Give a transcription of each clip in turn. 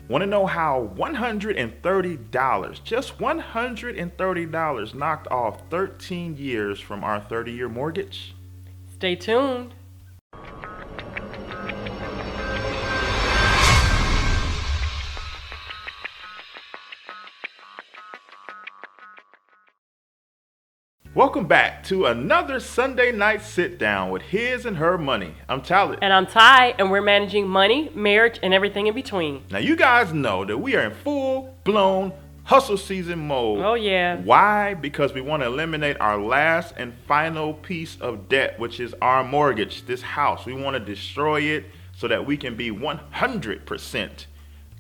Want to know how $130, just $130 knocked off 13 years from our 30-year mortgage? Stay tuned. Welcome back to another Sunday night sit down with His and Her Money. I'm Talib. And I'm Ty, and we're managing money, marriage, and everything in between. Now you guys know that we are in full-blown hustle season mode. Oh yeah. Why? Because we want to eliminate our last and final piece of debt, which is our mortgage, this house. We want to destroy it so that we can be 100%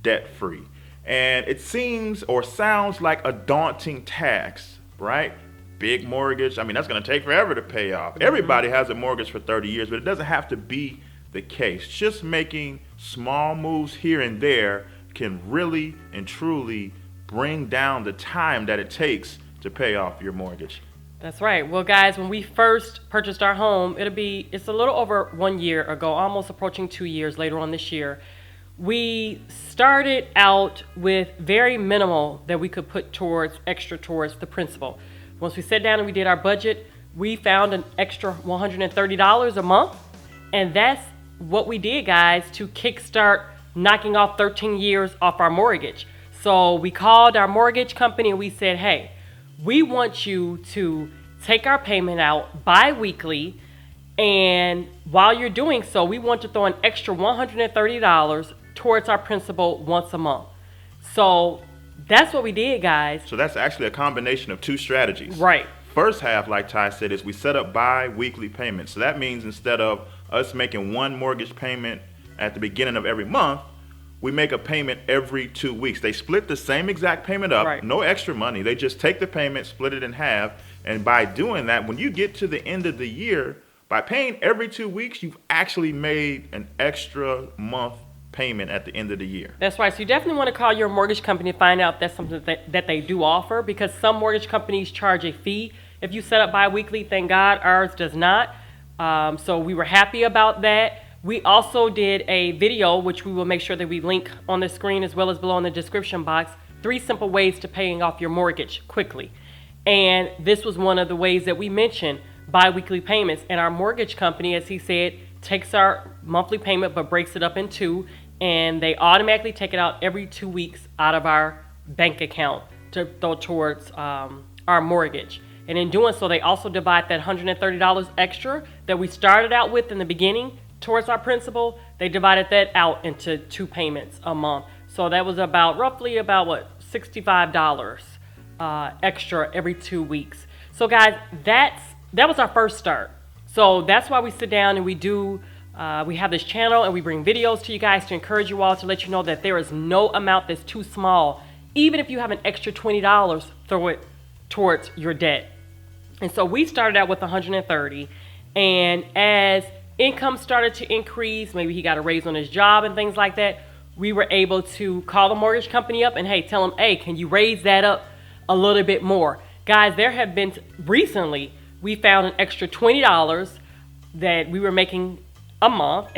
debt-free. And it seems or sounds like a daunting task, right? Big mortgage. I mean, that's going to take forever to pay off. Everybody has a mortgage for 30 years, but it doesn't have to be the case. Just making small moves here and there can really and truly bring down the time that it takes to pay off your mortgage. That's right. Well, guys, when we first purchased our home, it's a little over 1 year ago, almost approaching 2 years later on this year. We started out with very minimal that we could put extra towards the principal. Once we sat down and we did our budget, we found an extra $130 a month. And that's what we did, guys, to kickstart knocking off 13 years off our mortgage. So we called our mortgage company and we said, hey, we want you to take our payment out bi-weekly. And while you're doing so, we want to throw an extra $130 towards our principal once a month. So that's what we did, guys. So that's actually a combination of two strategies. Right. First half, like Ty said, is we set up bi-weekly payments. So that means instead of us making one mortgage payment at the beginning of every month, we make a payment every 2 weeks. They split the same exact payment up, right. No extra money. They just take the payment, split it in half. And by doing that, when you get to the end of the year, by paying every 2 weeks, you've actually made an extra month payment at the end of the year. That's right. So you definitely want to call your mortgage company to find out if that's something that they do offer, because some mortgage companies charge a fee if you set up bi-weekly. Thank God ours does not. So we were happy about that. We also did a video, which we will make sure that we link on the screen as well as below in the description box, 3 simple ways to paying off your mortgage quickly. And this was one of the ways that we mentioned, bi-weekly payments. And our mortgage company, as he said, takes our monthly payment but breaks it up in 2, and they automatically take it out every 2 weeks out of our bank account to throw towards our mortgage. And in doing so, they also divide that $130 extra that we started out with in the beginning towards our principal. They divided that out into 2 payments a month. So that was roughly about $65 extra every 2 weeks. So guys, that was our first start. So that's why we sit down and we have this channel and we bring videos to you guys to encourage you all, to let you know that there is no amount that's too small. Even if you have an extra $20, throw it towards your debt. And so we started out with $130, and as income started to increase, maybe he got a raise on his job and things like that, we were able to call the mortgage company up and tell them, hey, can you raise that up a little bit more? Guys, there have been recently, we found an extra $20 that we were making a month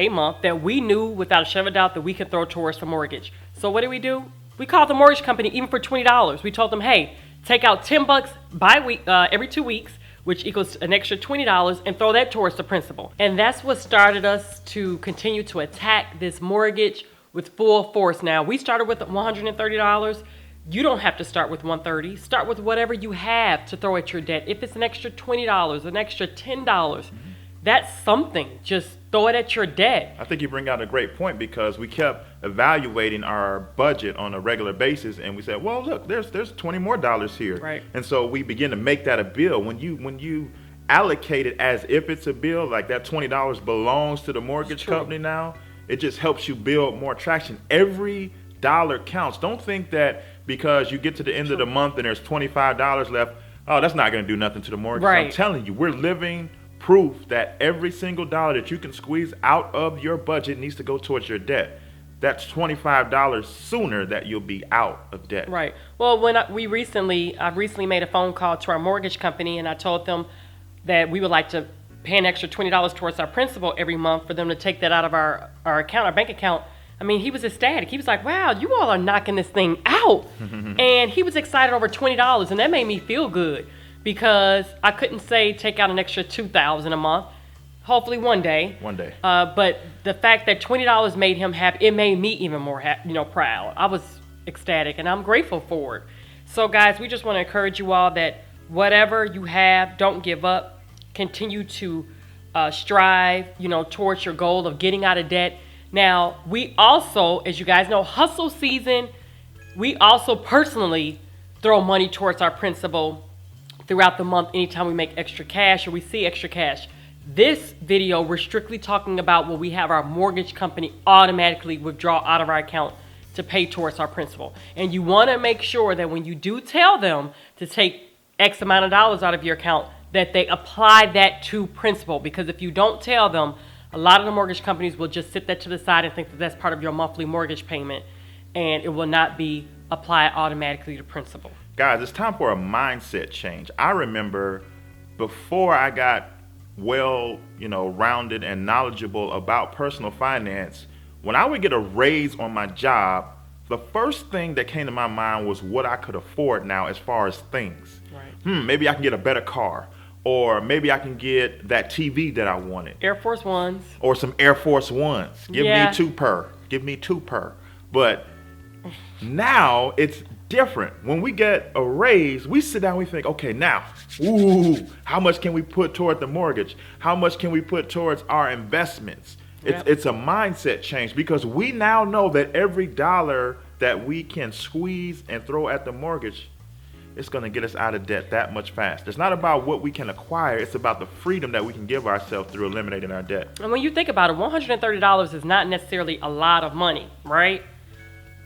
that we knew without a shadow of a doubt that we could throw towards the mortgage. So what did we do? We called the mortgage company even for $20. We told them, hey, take out $10 every 2 weeks, which equals an extra $20, and throw that towards the principal. And that's what started us to continue to attack this mortgage with full force. Now, we started with $130. You don't have to start with $130. Start with whatever you have to throw at your debt. If it's an extra $20, an extra $10, that's something. Just throw it at your debt. I think you bring out a great point, because we kept evaluating our budget on a regular basis, and we said, well, look, there's $20 more here. Right. And so we begin to make that a bill. When you allocate it as if it's a bill, like that $20 belongs to the mortgage company now, it just helps you build more traction. Every dollar counts. Don't think that because you get to the end of the month and there's $25 left, oh, that's not going to do nothing to the mortgage. Right. I'm telling you, we're living proof that every single dollar that you can squeeze out of your budget needs to go towards your debt. That's $25 sooner that you'll be out of debt. Right. Well, I've recently made a phone call to our mortgage company, and I told them that we would like to pay an extra $20 towards our principal every month for them to take that out of our account, our bank account. I mean, he was ecstatic. He was like, wow, you all are knocking this thing out. And he was excited over $20, and that made me feel good because I couldn't say take out an extra $2,000 a month. Hopefully one day. One day. But the fact that $20 made him happy, it made me even more proud. I was ecstatic, and I'm grateful for it. So, guys, we just want to encourage you all that whatever you have, don't give up. Continue to strive, towards your goal of getting out of debt. Now, we also, as you guys know, hustle season, we also personally throw money towards our principal throughout the month anytime we make extra cash or we see extra cash. This video, we're strictly talking about when we have our mortgage company automatically withdraw out of our account to pay towards our principal. And you want to make sure that when you do tell them to take X amount of dollars out of your account, that they apply that to principal. Because if you don't tell them, a lot of the mortgage companies will just sit that to the side and think that that's part of your monthly mortgage payment, and it will not be applied automatically to principal. Guys, it's time for a mindset change. I remember before I got rounded and knowledgeable about personal finance, when I would get a raise on my job, the first thing that came to my mind was what I could afford now as far as things. Right. Maybe I can get a better car. Or maybe I can get that TV that I wanted. Air Force Ones. Or some Air Force Ones. Give me two per. But now it's different. When we get a raise, we sit down and we think, okay, now, how much can we put toward the mortgage? How much can we put towards our investments? It's a mindset change because we now know that every dollar that we can squeeze and throw at the mortgage, it's going to get us out of debt that much faster. It's not about what we can acquire. It's about the freedom that we can give ourselves through eliminating our debt. And when you think about it, $130 is not necessarily a lot of money, right?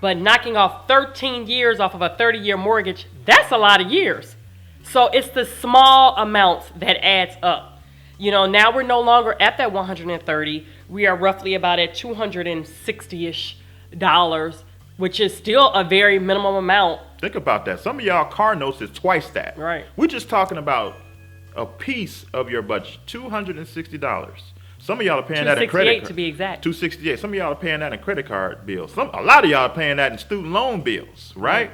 But knocking off 13 years off of a 30-year mortgage, that's a lot of years. So it's the small amounts that adds up. Now we're no longer at that 130. We are roughly about at $260-ish, which is still a very minimum amount. Think about that. Some of y'all car notes is twice that. Right. We're just talking about a piece of your budget, $260. Some of y'all are paying that in credit card. $268 to be exact. $268. Some of y'all are paying that in credit card bills. A lot of y'all are paying that in student loan bills, right?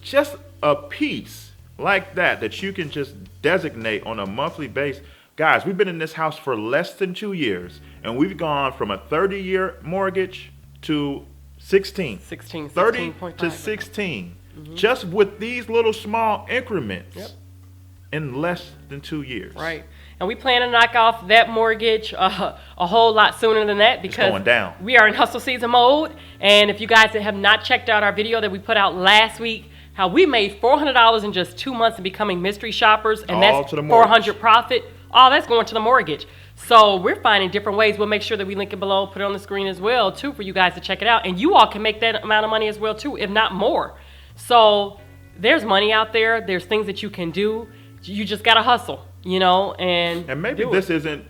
Just a piece like that you can just designate on a monthly basis. Guys, we've been in this house for less than 2 years, and we've gone from a 30-year mortgage to 16. 30 to 16. Just with these little small increments in less than 2 years. Right. And we plan to knock off that mortgage a whole lot sooner than that because it's going down. We are in hustle season mode. And if you guys have not checked out our video that we put out last week, how we made $400 in just 2 months of becoming mystery shoppers, and that's $400 profit. All that's going to the mortgage. So we're finding different ways. We'll make sure that we link it below, put it on the screen as well, too, for you guys to check it out. And you all can make that amount of money as well, too, if not more. So there's money out there. There's things that you can do. You just got to hustle, and maybe this isn't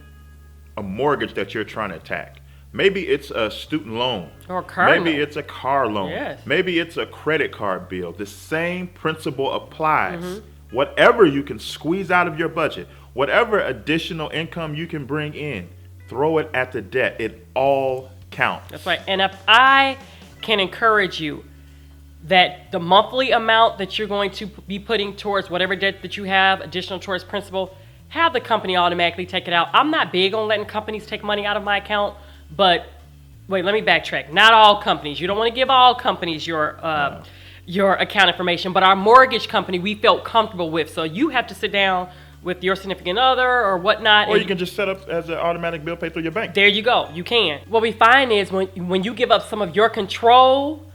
a mortgage that you're trying to attack. Maybe it's a student loan. Or a car loan. Maybe it's a car loan. Yes. Maybe it's a credit card bill. The same principle applies. Whatever you can squeeze out of your budget, whatever additional income you can bring in, throw it at the debt. It all counts. That's right. And if I can encourage you that the monthly amount that you're going to be putting towards whatever debt that you have, additional towards principal, have the company automatically take it out. I'm not big on letting companies take money out of my account, but wait, let me backtrack. Not all companies. You don't want to give all companies your account information, but our mortgage company we felt comfortable with. So you have to sit down with your significant other or whatnot. Or you can just set up as an automatic bill pay through your bank. There you go. You can. What we find is when you give up some of your control,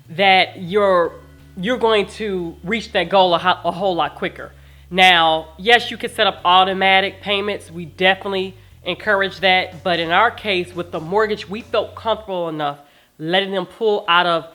that you're going to reach that goal a whole lot quicker. Now, yes, you can set up automatic payments. We definitely encourage that. But in our case, with the mortgage, we felt comfortable enough letting them pull out of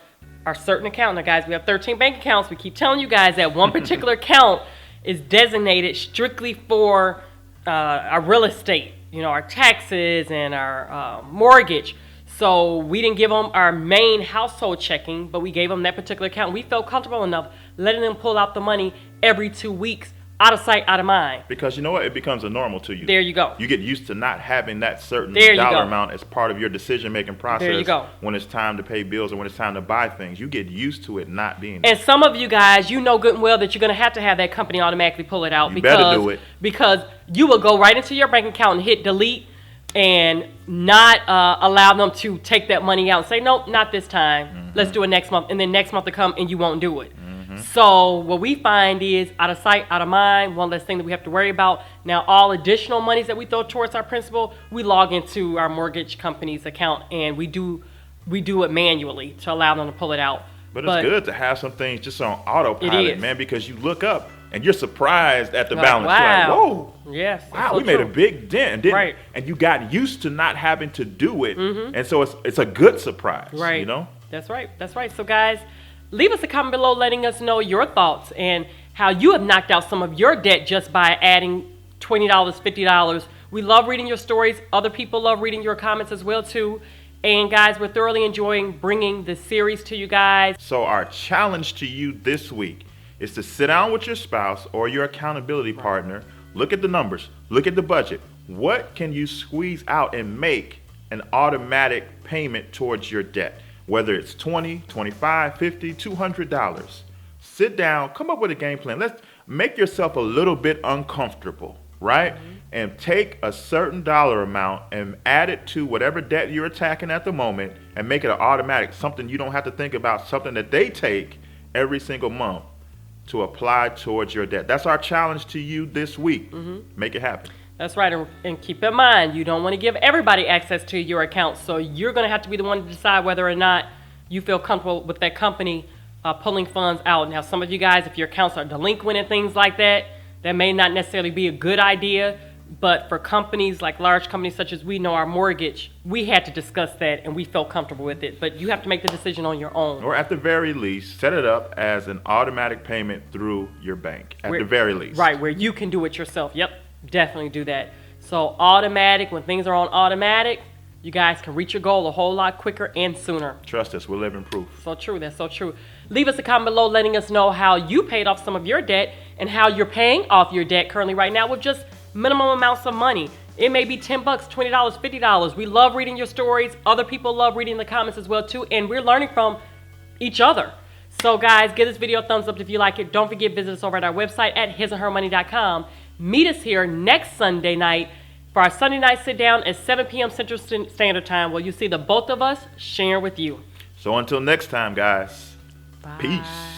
our certain account. Now, guys, we have 13 bank accounts. We keep telling you guys that one particular account is designated strictly for our real estate, our taxes and our mortgage. So we didn't give them our main household checking, but we gave them that particular account. We felt comfortable enough letting them pull out the money every 2 weeks out of sight, out of mind. Because you know what? It becomes a normal to you. There you go. You get used to not having that certain There you dollar go. amount as part of your decision-making process. There you go. When it's time to pay bills or when it's time to buy things. You get used to it not being there. And some of you guys, you know good and well that you're going to have that company automatically pull it out. You because, better do it. Because you will go right into your bank account and hit delete and not allow them to take that money out and say, nope, not this time. Let's do it next month. And then next month to come and you won't do it. So what we find is out of sight, out of mind, one less thing that we have to worry about. Now, all additional monies that we throw towards our principal, we log into our mortgage company's account and we do it manually to allow them to pull it out. But it's good to have some things just on autopilot, It is. man, because you look up and you're surprised at the Like, balance. wow. You're like, whoa. Yes. Wow, so we made true. a big dent, Right. And you got used to not having to do it, and so it's a good surprise, Right. You know. That's right. That's right. So, guys, leave us a comment below letting us know your thoughts and how you have knocked out some of your debt just by adding $20, $50. We love reading your stories. Other people love reading your comments as well, too. And, guys, we're thoroughly enjoying bringing this series to you guys. So our challenge to you this week is to sit down with your spouse or your accountability partner, look at the numbers, look at the budget. What can you squeeze out and make an automatic payment towards your debt? Whether it's $20, $25, $50, $200. Sit down, come up with a game plan. Let's make yourself a little bit uncomfortable, right? And take a certain dollar amount and add it to whatever debt you're attacking at the moment and make it an automatic, something you don't have to think about, something that they take every single month to apply towards your debt. That's our challenge to you this week. Make it happen. That's right. And keep in mind, you don't want to give everybody access to your account. So you're going to have to be the one to decide whether or not you feel comfortable with that company pulling funds out. Now, some of you guys, if your accounts are delinquent and things like that, that may not necessarily be a good idea. But for companies like large companies such as we know our mortgage, we had to discuss that and we felt comfortable with it. But you have to make the decision on your own. Or at the very least, set it up as an automatic payment through your bank. At the very least. Right, where you can do it yourself. Yep, definitely do that. So automatic, when things are on automatic, you guys can reach your goal a whole lot quicker and sooner. Trust us, we're living proof. So true, that's so true. Leave us a comment below letting us know how you paid off some of your debt and how you're paying off your debt currently right now with just minimum amounts of money. It may be $10, $20, $50. We love reading your stories. Other people love reading the comments as well too, and we're learning from each other. So guys, give this video a thumbs up if you like it. Don't forget, visit us over at our website at hisandhermoney.com. Meet us here next Sunday night for our Sunday night sit down at 7 p.m. Central Standard Time, where you see the both of us sharing with you. So until next time, guys. Bye. Peace.